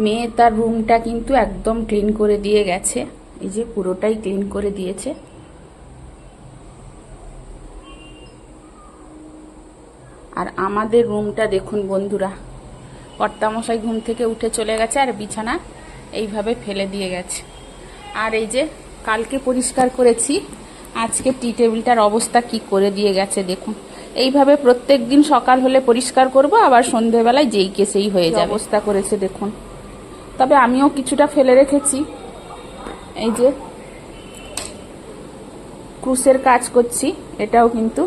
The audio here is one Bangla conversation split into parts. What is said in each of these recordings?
মেয়ে তার রুমটা কিন্তু একদম ক্লিন করে দিয়ে গেছে, এই যে পুরোটাই ক্লিন করে দিয়েছে। আর আমাদের রুমটা দেখুন বন্ধুরা, কর্তামশাই ঘুম থেকে উঠে চলে গেছে আর বিছানা এইভাবে ফেলে দিয়ে গেছে। আর এই যে কালকে পরিষ্কার করেছি, আজকে টি টেবিলটার অবস্থা কি করে দিয়ে গেছে দেখুন। এইভাবে প্রত্যেক দিন সকাল হলে পরিষ্কার করব, আবার সন্ধেবেলায় যেই কে সেই হয়ে যাবে অবস্থা করেছে দেখুন। তবে আমিও কিছুটা ফেলে রেখেছি, এই যে ক্রুশের কাজ করছি, এটাও কিন্তু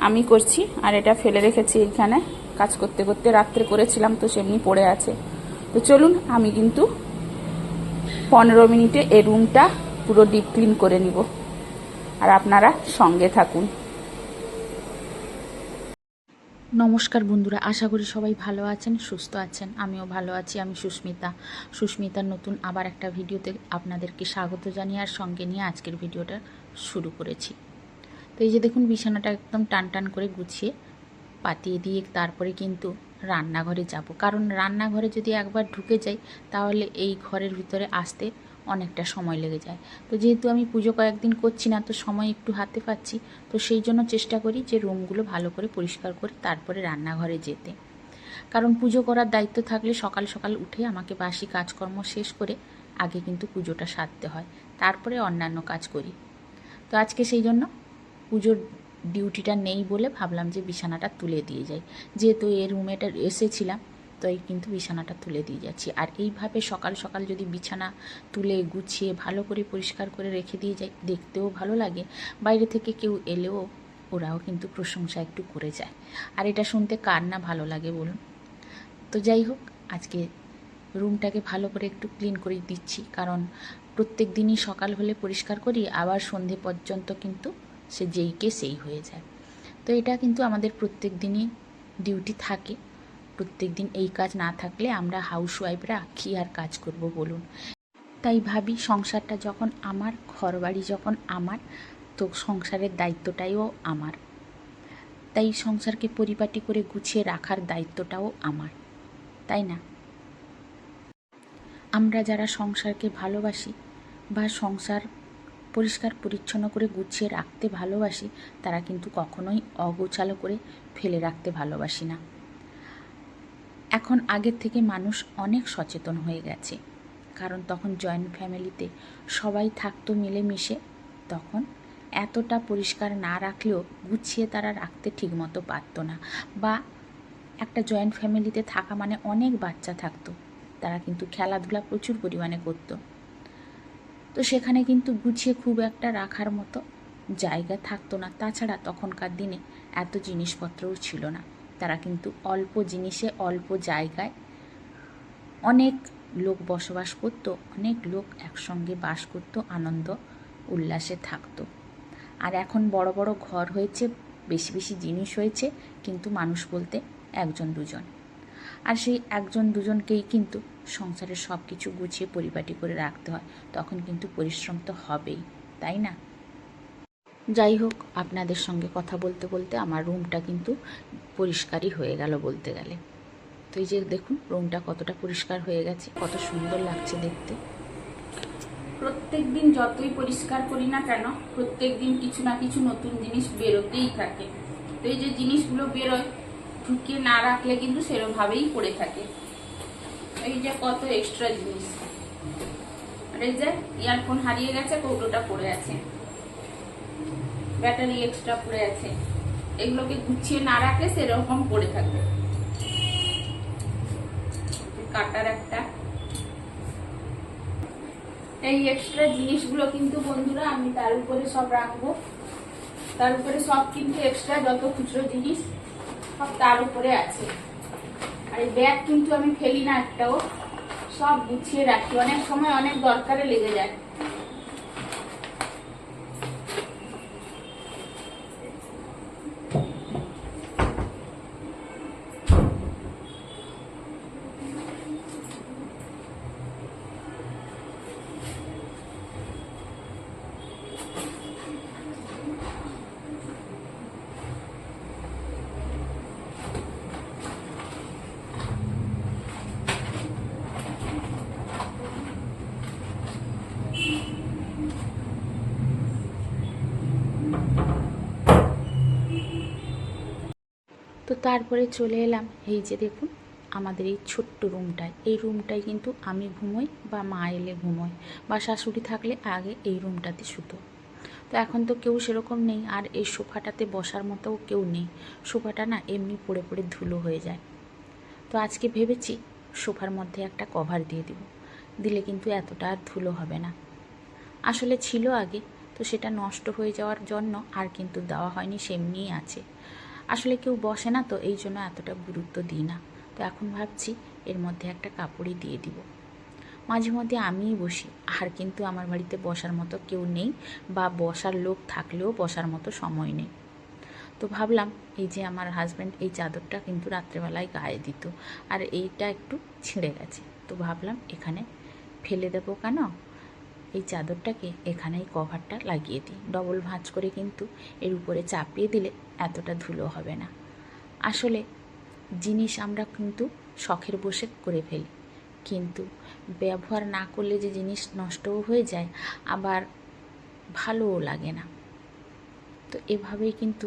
আমি করছি। আর এটা ফেলে রেখেছি এইখানে, কাজ করতে করতে রাত্রে করেছিলাম তো সেমনি পড়ে আছে। তো চলুন আমি কিন্তু 15 মিনিটে এই রুমটা পুরো ডিপ ক্লিন করে নিব, আর আপনারা সঙ্গে থাকুন। নমস্কার বন্ধুরা, আশা করি সবাই ভালো আছেন, সুস্থ আছেন। আমিও ভালো আছি। আমি সুস্মিতার নতুন আবার একটা ভিডিওতে আপনাদেরকে স্বাগত জানিয়ে আর সঙ্গে নিয়ে আজকের ভিডিওটা শুরু করেছি। তো এই যে দেখুন, বিছানাটা একদম টান টান করে গুছিয়ে পাতিয়ে দিয়ে তারপরে কিন্তু রান্নাঘরে যাব। কারণ রান্নাঘরে যদি একবার ঢুকে যাই তাহলে এই ঘরের ভিতরে আসতে অনেকটা সময় লেগে যায়। তো যেহেতু আমি পুজো কয়েকদিন করছি না, তো সময় একটু হাতে পাচ্ছি, তো সেই জন্য চেষ্টা করি যে রুমগুলো ভালো করে পরিষ্কার করে তারপরে রান্নাঘরে যেতে। কারণ পুজো করার দায়িত্ব থাকলে সকাল সকাল উঠে আমাকে বাসি কাজকর্ম শেষ করে আগে কিন্তু পুজোটা সারতে হয়, তারপরে অন্যান্য কাজ করি। তো আজকে সেই জন্য পুজোর ডিউটিটা নেই বলে ভাবলাম যে বিছানাটা তুলে দিয়ে যাই। যেহেতু এই রুমেটা এসেছিলাম, তো এই কিন্তু বিছানাটা তুলে দিয়ে যাচ্ছি। আর এইভাবে সকাল সকাল যদি বিছানা তুলে গুছিয়ে ভালো করে পরিষ্কার করে রেখে দিয়ে যাই, দেখতেও ভালো লাগে, বাইরে থেকে কেউ এলেও ওরাও কিন্তু প্রশংসা একটু করে যায়। আর এটা শুনতে কার না ভালো লাগে বলুন। তো যাই হোক, আজকে রুমটাকে ভালো করে একটু ক্লিন করে দিচ্ছি, কারণ প্রত্যেক দিনই সকাল হলে পরিষ্কার করি, আবার সন্ধে পর্যন্ত কিন্তু সে যেইকে সেই হয়ে যায়। তো এটা কিন্তু আমাদের প্রত্যেক দিনই ডিউটি থাকে। প্রত্যেক দিন এই কাজ না থাকলে আমরা হাউসওয়াইফরা কী আর কাজ করব বলুন। তাই ভাবি, সংসারটা যখন আমার, ঘরবাড়ি যখন আমার, তো সংসারের দায়িত্বটাও আমার। তাই সংসারকে পরিপাটি করে গুছিয়ে রাখার দায়িত্বটাও আমার, তাই না? আমরা যারা সংসারকে ভালোবাসি বা সংসার পরিষ্কার পরিচ্ছন্ন করে গুছিয়ে রাখতে ভালোবাসি, তারা কিন্তু কখনোই অগোছালো করে ফেলে রাখতে ভালোবাসি না। এখন আগের থেকে মানুষ অনেক সচেতন হয়ে গেছে, কারণ তখন জয়েন্ট ফ্যামিলিতে সবাই থাকতো মিলেমিশে, তখন এতটা পরিষ্কার না রাখলেও গুছিয়ে তারা রাখতে ঠিকমতো পারতো না। বা একটা জয়েন্ট ফ্যামিলিতে থাকা মানে অনেক বাচ্চা থাকতো, তারা কিন্তু খেলাধুলা প্রচুর পরিমাণে করতো। তো সেখানে কিন্তু গুছিয়ে খুব একটা রাখার মতো জায়গা থাকতো না। তাছাড়া তখনকার দিনে এত জিনিসপত্রও ছিল না, তারা কিন্তু অল্প জিনিসে অল্প জায়গায় অনেক লোক বসবাস করতো, অনেক লোক একসঙ্গে বাস করতো, আনন্দ উল্লাসে থাকতো। আর এখন বড় বড় ঘর হয়েছে, বেশি বেশি জিনিস হয়েছে, কিন্তু মানুষ বলতে একজন দুজন। আর সেই একজন দুজনকেই কিন্তু সংসারের সব কিছু গুছিয়ে পরিপাটি করে রাখতে হয়, তখন কিন্তু পরিশ্রম তো হবেই, তাই না? যাই হোক, আপনাদের সঙ্গে কথা বলতে বলতে আমার রুমটা কিন্তু পরিষ্কারই হয়ে গেল বলতে গেলে। তো এই যে দেখুন, রুমটা কতটা পরিষ্কার হয়ে গেছে, কত সুন্দর লাগছে দেখতে। প্রত্যেক দিন যতই পরিষ্কার করি না কেন, প্রত্যেক দিন কিছু না কিছু নতুন জিনিস বেরোতেই থাকে। তো এই যে জিনিসগুলো বেরোয়, ঢুকিয়ে না রাখলে কিন্তু সেরকমভাবেই পড়ে থাকে। এই যে কত এক্সট্রা জিনিস, আর এই যে ইয়ারফোন হারিয়ে গেছে, কৌটোটা পড়ে আছে, ব্যাটারি এক্সট্রা পড়ে আছে, এগুলোকে গুছিয়ে না রাখলে সেরকম পড়ে থাকবে। কাটার একটা, এই এক্সট্রা জিনিসগুলো কিন্তু বন্ধুরা আমি তার উপরে সব রাখবো, তার উপরে সব কিন্তু এক্সট্রা যত খুচরো জিনিস সব তার উপরে আছে। আর এই ব্যাগ কিন্তু আমি ফেলি না একটাও, সব গুছিয়ে রাখি, অনেক সময় অনেক দরকারে লেগে যায়। তারপরে চলে এলাম এই যে দেখুন আমাদের এই ছোট্ট রুমটায়। এই রুমটায় কিন্তু আমি ঘুমোই বা মা এলে ঘুমোই বা শাশুড়ি থাকলে আগে এই রুমটাতে শুতো। তো এখন তো কেউ সেরকম নেই, আর এই সোফাটাতে বসার মতো কেউ নেই। সোফাটা না এমনি পড়ে পড়ে ধুলো হয়ে যায়। তো আজকে ভেবেছি সোফার মধ্যে একটা কভার দিয়ে দিব, দিলে কিন্তু এতটা আর ধুলো হবে না। আসলে ছিল আগে, তো সেটা নষ্ট হয়ে যাওয়ার জন্য আর কিন্তু দেওয়া হয়নি, সেমনিই আছে। আসলে কেউ বসে না, তো এই জন্য এতটা গুরুত্ব দিই না। তো এখন ভাবছি এর মধ্যে একটা কাপড়ই দিয়ে দিব। মাঝে মধ্যে আমিই বসি, আর কিন্তু আমার বাড়িতে বসার মতো কেউ নেই, বা বসার লোক থাকলেও বসার মতো সময় নেই। তো ভাবলাম এই যে আমার হাজব্যান্ড এই চাদরটা কিন্তু রাত্রেবেলায় গায়ে দিত, আর এইটা একটু ছিঁড়ে গেছে। তো ভাবলাম এখানে ফেলে দেবো কেন, এই চাদরটাকে এখানেই কভারটা লাগিয়ে দিই। ডবল ভাঁজ করে কিন্তু এর উপরে চাপিয়ে দিলে এতটা ধুলো হবে না। আসলে জিনিস আমরা কিন্তু শখের বশে করে ফেলি, কিন্তু ব্যবহার না করলে যে জিনিস নষ্টও হয়ে যায়, আবার ভালোও লাগে না। তো এভাবেই কিন্তু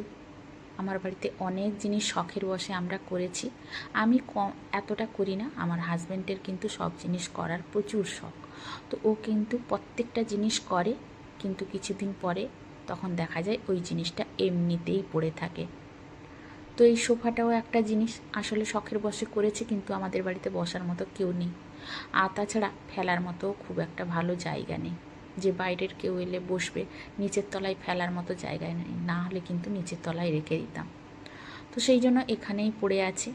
আমার বাড়িতে অনেক জিনিস শখের বশে আমরা করেছি। আমি এতটা করি না, আমার হাজব্যান্ডের কিন্তু সব জিনিস করার প্রচুর শখ। তো ও কিন্তু প্রত্যেকটা জিনিস করে, কিন্তু কিছুদিন পরে তখন দেখা যায় ওই জিনিসটা এমনিতেই পড়ে থাকে। তো এই সোফাটাও একটা জিনিস আসলে শখের বশে করেছে, কিন্তু আমাদের বাড়িতে বসার মতো কেউ নেই। আর তাছাড়া ফেলার মতো খুব একটা ভালো জায়গা নেই, যে বাইরের কেউ এলে বসবে। নিচের তলায় ফেলার মতো জায়গায় নেই, না হলে কিন্তু নিচের তলায় রেখে দিতাম। তো সেই জন্য এখানেই পড়ে আছে।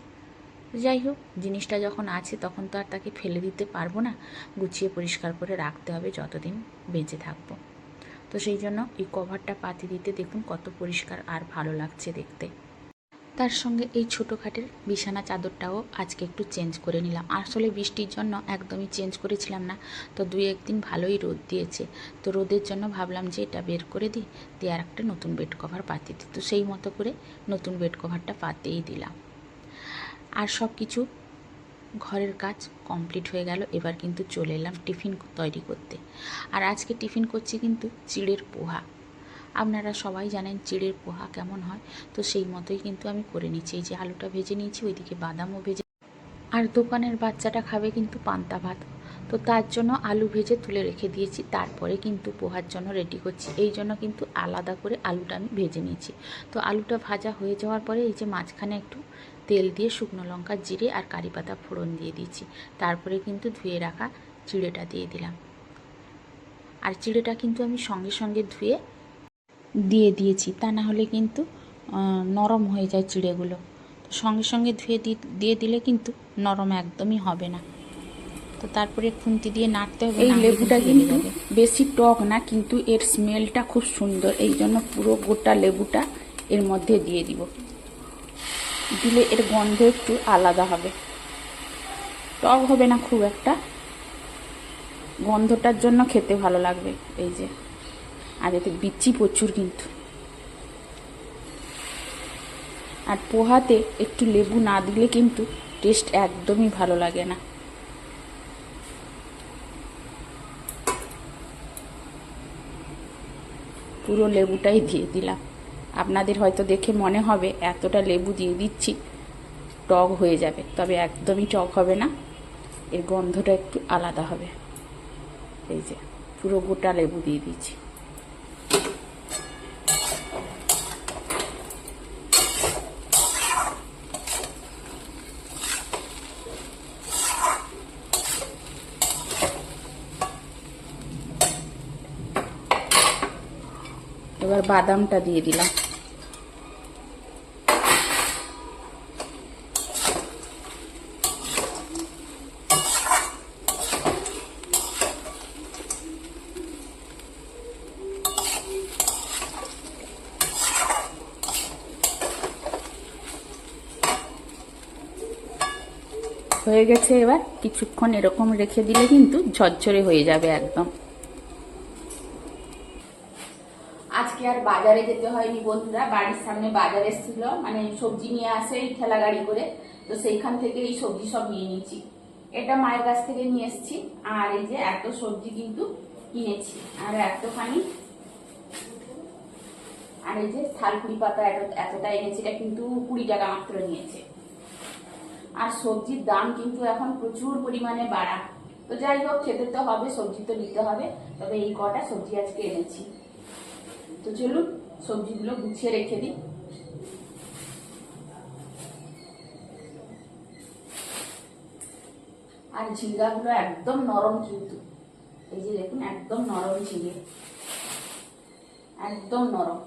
যাই হোক, জিনিসটা যখন আছে তখন তো আর তাকে ফেলে দিতে পারবো না, গুছিয়ে পরিষ্কার করে রাখতে হবে যতদিন বেঁচে থাকবো। তো সেই জন্য এই কভারটা পাতি দিতে দেখুন কত পরিষ্কার আর ভালো লাগছে দেখতে। তার সঙ্গে এই ছোটো খাটের বিছানা চাদরটাও আজকে একটু চেঞ্জ করে নিলাম। আসলে বৃষ্টির জন্য একদমই চেঞ্জ করেছিলাম না, তো 2-1 দিন ভালোই রোদ দিয়েছে। তো রোদের জন্য ভাবলাম যে এটা বের করে দিই, দিয়ে আর একটা নতুন বেড কভার পাতিয়ে দিই। তো সেই মতো করে নতুন বেড কভারটা পাতিয়েই দিলাম। আর সব কিছু ঘরের কাজ কমপ্লিট হয়ে গেল। এবার কিন্তু চলে এলাম টিফিন তৈরি করতে। আর আজকে টিফিন করছি কিন্তু চিড়ের পোহা। আপনারা সবাই জানেন চিড়ের পোহা কেমন হয়, তো সেই মতোই কিন্তু আমি করে নিচ্ছি। এই যে আলুটা ভেজে নিয়েছি, ওইদিকে বাদামও ভেজে। আর দোকানের বাচ্চাটা খাবে কিন্তু পান্তা ভাত, তো তার জন্য আলু ভেজে তুলে রেখে দিয়েছি। তারপরে কিন্তু পোহার জন্য রেডি করছি, এই জন্য কিন্তু আলাদা করে আলুটা আমি ভেজে নিয়েছি। তো আলুটা ভাজা হয়ে যাওয়ার পরে এই যে মাঝখানে একটু তেল দিয়ে শুকনো লঙ্কা, জিরে আর কারি পাতা ফোড়ন দিয়ে দিয়েছি। তারপরে কিন্তু ধুয়ে রাখা চিড়েটা দিয়ে দিলাম। আর চিড়েটা কিন্তু আমি সঙ্গে সঙ্গে ধুয়ে দিয়ে দিয়েছি, তা না হলে কিন্তু নরম হয়ে যায় চিড়েগুলো। তো সঙ্গে সঙ্গে ধুয়ে দিয়ে দিলে কিন্তু নরম একদমই হবে না। তো তারপরে খুন্তি দিয়ে নাড়তে হবে। এই লেবুটা কিন্তু বেশি টক না, কিন্তু এর স্মেলটা খুব সুন্দর, এই জন্য পুরো গোটা লেবুটা এর মধ্যে দিয়ে দিব। দিলে এর গন্ধ একটু আলাদা হবে, টক হবে না খুব একটা, গন্ধটার জন্য খেতে ভালো লাগবে। এই যে, আর এতে বিচি প্রচুর কিন্তু। আর পোহাতে একটু লেবু না দিলে কিন্তু টেস্ট একদমই ভালো লাগে না। পুরো লেবুটাই দিয়ে দিলাম। আপনাদের হয়তো দেখে মনে হবে এতটা লেবু দিয়ে দিচ্ছি টক হয়ে যাবে, তবে একদমই টক হবে না, এর গন্ধটা একটু আলাদা হবে। এই যে পুরো গোটা লেবু দিয়ে দিচ্ছি। এবার বাদামটা দিয়ে দিলাম। হয়ে গেছে, এবার কিছুক্ষণ এরকম রেখে দিলে কিন্তু ঝরঝরে হয়ে যাবে একদম। আজকে আর বাজারে যেতে হয়নি বন্ধুরা, বাড়ির সামনে বাজার এসেছিল, মানে সবজি নিয়ে আসে এই ঠেলা গাড়ি করে, তো সেইখান থেকে এই সবজি সব নিয়ে নিয়েছি। এটা মায়ের কাছ থেকে নিয়ে এসেছি, আর এই যে এত সবজি কিন্তু কিনেছি, আর এতখানি আর এই যে থালকুড়ি পাতা এতটা এনেছে, এটা কিন্তু 20 টাকা মাত্র নিয়েছে। আর সবজির দাম কিন্তু এখন প্রচুর পরিমাণে বাড়া। তো যাই হোক, খেতে তো হবে, সবজি তো নিতে হবে। তবে এই কটা সবজি আজকে এনেছি। তো চলুন সবজিগুলো গুছিয়ে রেখে দিই। আর ঝিঙ্গাগুলো একদম নরম কিন্তু, এই যে দেখুন একদম নরম ঝিঙে, একদম নরম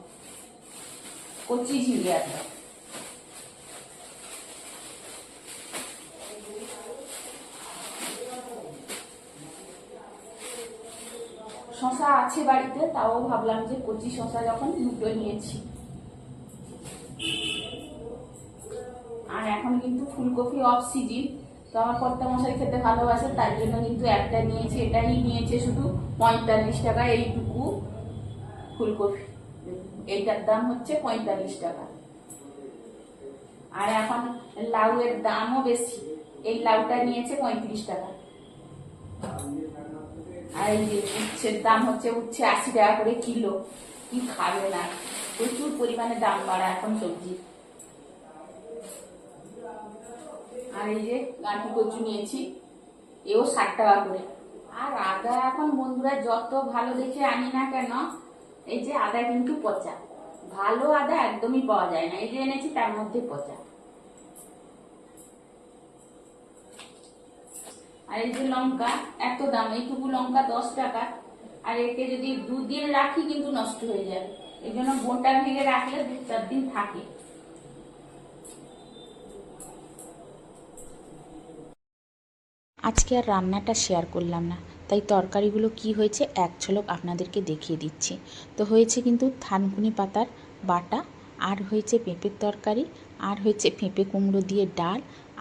কচি ঝিঙে একদম। শশা আছে বাড়িতে, তাও ভাবলাম যে কচি শশা যখন দুটো নিয়েছি। আর এখন কিন্তু ফুলকপি অফ সিজন, তো আমার কর্তা মশাই খেতে ভালোবাসে, তার জন্য কিন্তু একটা নিয়েছি। এটাই নিয়েছে শুধু 45 টাকা এইটুকু ফুলকপি, এইটার দাম হচ্ছে 45 টাকা। আর এখন লাউ এর দামও বেশি, এই লাউটা নিয়েছে 35 টাকা। আর এই যে উচ্ছের দাম হচ্ছে, উচ্ছে 80 টাকা করে কিলো। কি খাবে না, প্রচুর পরিমাণে দাম বাড়া এখন সবজি। আর এই যে গাঁঠি কচু নিয়েছি, এও 60 টাকা করে। আর আদা এখন বন্ধুরা যত ভালো দেখে আনি না কেন, এই যে আদা কিন্তু পচা, ভালো আদা একদমই পাওয়া যায় না। এই যে এনেছি তার মধ্যে পচা। আর এই যে লঙ্কা, এত দাম, এইটুকু লঙ্কা 10 টাকা। আর একে যদি 2 দিন রাখি কিন্তু নষ্ট হয়ে যাবে, এই জন্য বোনটা ভেঙে রাখলে 2-4 দিন থাকে। আজকে আর রান্নাটা শেয়ার করলাম না, তাই তরকারিগুলো কি হয়েছে এক ঝলক আপনাদেরকে দেখিয়ে দিচ্ছি। তো হয়েছে কিন্তু থানকুনি পাতার বাটা, আর হয়েছে পেঁপের তরকারি, আর হয়েছে পেঁপে কুমড়ো দিয়ে ডাল,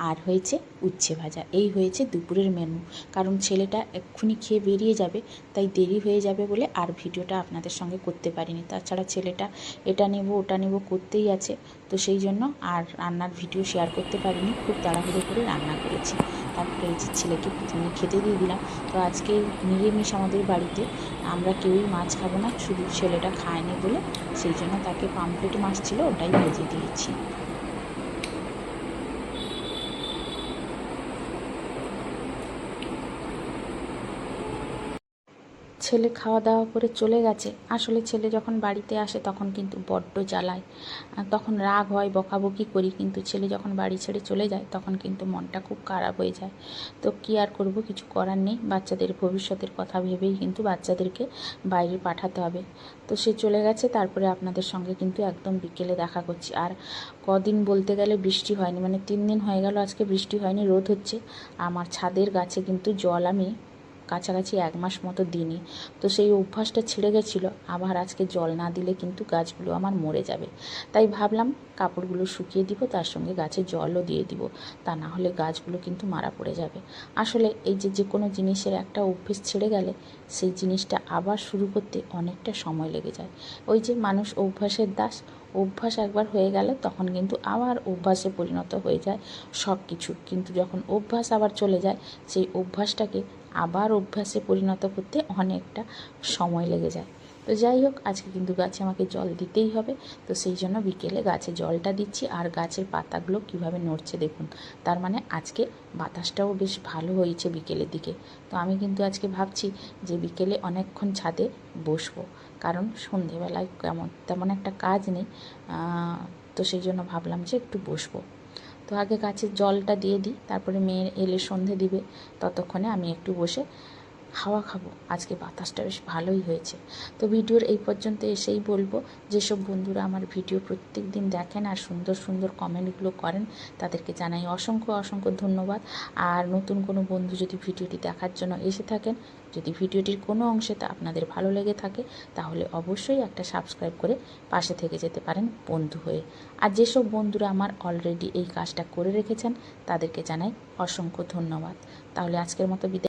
আর হয়েছে উচ্ছে ভাজা। এই হয়েছে দুপুরের মেনু। কারণ ছেলেটা এক্ষুনি খেয়ে বেরিয়ে যাবে, তাই দেরি হয়ে যাবে বলে আর ভিডিওটা আপনাদের সঙ্গে করতে পারিনি। তাছাড়া ছেলেটা এটা নেব ওটা নেব করতেই আছে, তো সেই জন্য আর রান্নার ভিডিও শেয়ার করতে পারিনি। খুব তাড়াহুড়ো করে রান্না করেছি। তারপরে এই যে ছেলেকে প্রথমে খেতে দিয়ে দিলাম। তো আজকে নিরামিষ আমাদের বাড়িতে, আমরা কেউই মাছ খাবো না, শুধু ছেলেটা খায়নি বলে সেই জন্য তাকে পামফ্লেট মাছ ছিল ওটাই ভেজে দিয়েছি। ছেলে খাওয়া দাওয়া করে চলে গেছে। আসলে ছেলে যখন বাড়িতে আসে তখন কিন্তু বড্ড জ্বালায়, তখন রাগ হয়, বকাবকি করি, কিন্তু ছেলে যখন বাড়ি ছেড়ে চলে যায় তখন কিন্তু মনটা খুব খারাপ হয়ে যায়। তো কী আর করব, কিছু করার নেই, বাচ্চাদের ভবিষ্যতের কথা ভেবেই কিন্তু বাচ্চাদেরকে বাইরে পাঠাতে হবে। তো সে চলে গেছে, তারপরে আপনাদের সঙ্গে কিন্তু একদম বিকেলে দেখা করছি। আর কদিন বলতে গেলে বৃষ্টি হয়নি, মানে 3 দিন হয়ে গেল আজকে বৃষ্টি হয়নি, রোদ হচ্ছে। আমার ছাদের গাছে কিন্তু জল আমি কাছাকাছি 1 মাস মতো দিইনি। তো সেই অভ্যাসটা ছিঁড়ে গেছিলো, আবার আজকে জল না দিলে কিন্তু গাছগুলো আমার মরে যাবে। তাই ভাবলাম কাপড়গুলো শুকিয়ে দিব, তার সঙ্গে গাছে জলও দিয়ে দিব, তা না হলে গাছগুলো কিন্তু মারা পড়ে যাবে। আসলে এই যে কোনো জিনিসের একটা অভ্যেস ছেড়ে গেলে সেই জিনিসটা আবার শুরু করতে অনেকটা সময় লেগে যায়। ওই যে মানুষ অভ্যাসের দাস, অভ্যাস একবার হয়ে গেলে তখন কিন্তু আবার অভ্যাসে পরিণত হয়ে যায় সব কিছু। কিন্তু যখন অভ্যাস আবার চলে যায়, সেই অভ্যাসটাকে আবার অভ্যাসে পরিণত করতে অনেকটা সময় লেগে যায়। তো যাই হোক, আজকে কিন্তু গাছে আমাকে জল দিতেই হবে, তো সেই জন্য বিকেলে গাছে জলটা দিচ্ছি। আর গাছের পাতাগুলো কিভাবে নড়ছে দেখুন, তার মানে আজকে বাতাসটাও বেশ ভালো হয়েছে বিকেলের দিকে। তো আমি কিন্তু আজকে ভাবছি যে বিকেলে অনেকক্ষণ ছাদে বসবো, কারণ সন্ধেবেলায় তেমন একটা কাজ নেই, তো সেই জন্য ভাবলাম যে একটু বসবো। তো আগে গাছের জলটা দিয়ে দিই, তারপরে মেয়ে এলে সন্ধে দিবে, ততক্ষণে আমি একটু বসে হাওয়া খাবো। আজকে বাতাসটা বেশ ভালোই হয়েছে। তো ভিডিওর এই পর্যন্ত এসেই বলবো, যেসব বন্ধুরা আমার ভিডিও প্রত্যেক দিন দেখেন আর সুন্দর সুন্দর কমেন্টগুলো করেন, তাদেরকে জানাই অসংখ্য অসংখ্য ধন্যবাদ। আর নতুন কোনো বন্ধু যদি ভিডিওটি দেখার জন্য এসে থাকেন, যদি ভিডিওটির কোনো অংশে আপনাদের ভালো লেগে থাকে, তাহলে অবশ্যই একটা সাবস্ক্রাইব করে পাশে থেকে যেতে পারেন বন্ধু হয়ে। আর যেসব বন্ধুরা আমার অলরেডি এই কাজটা করে রেখেছেন, তাদেরকে জানাই অসংখ্য ধন্যবাদ। তাহলে আজকের মতো বিদায়।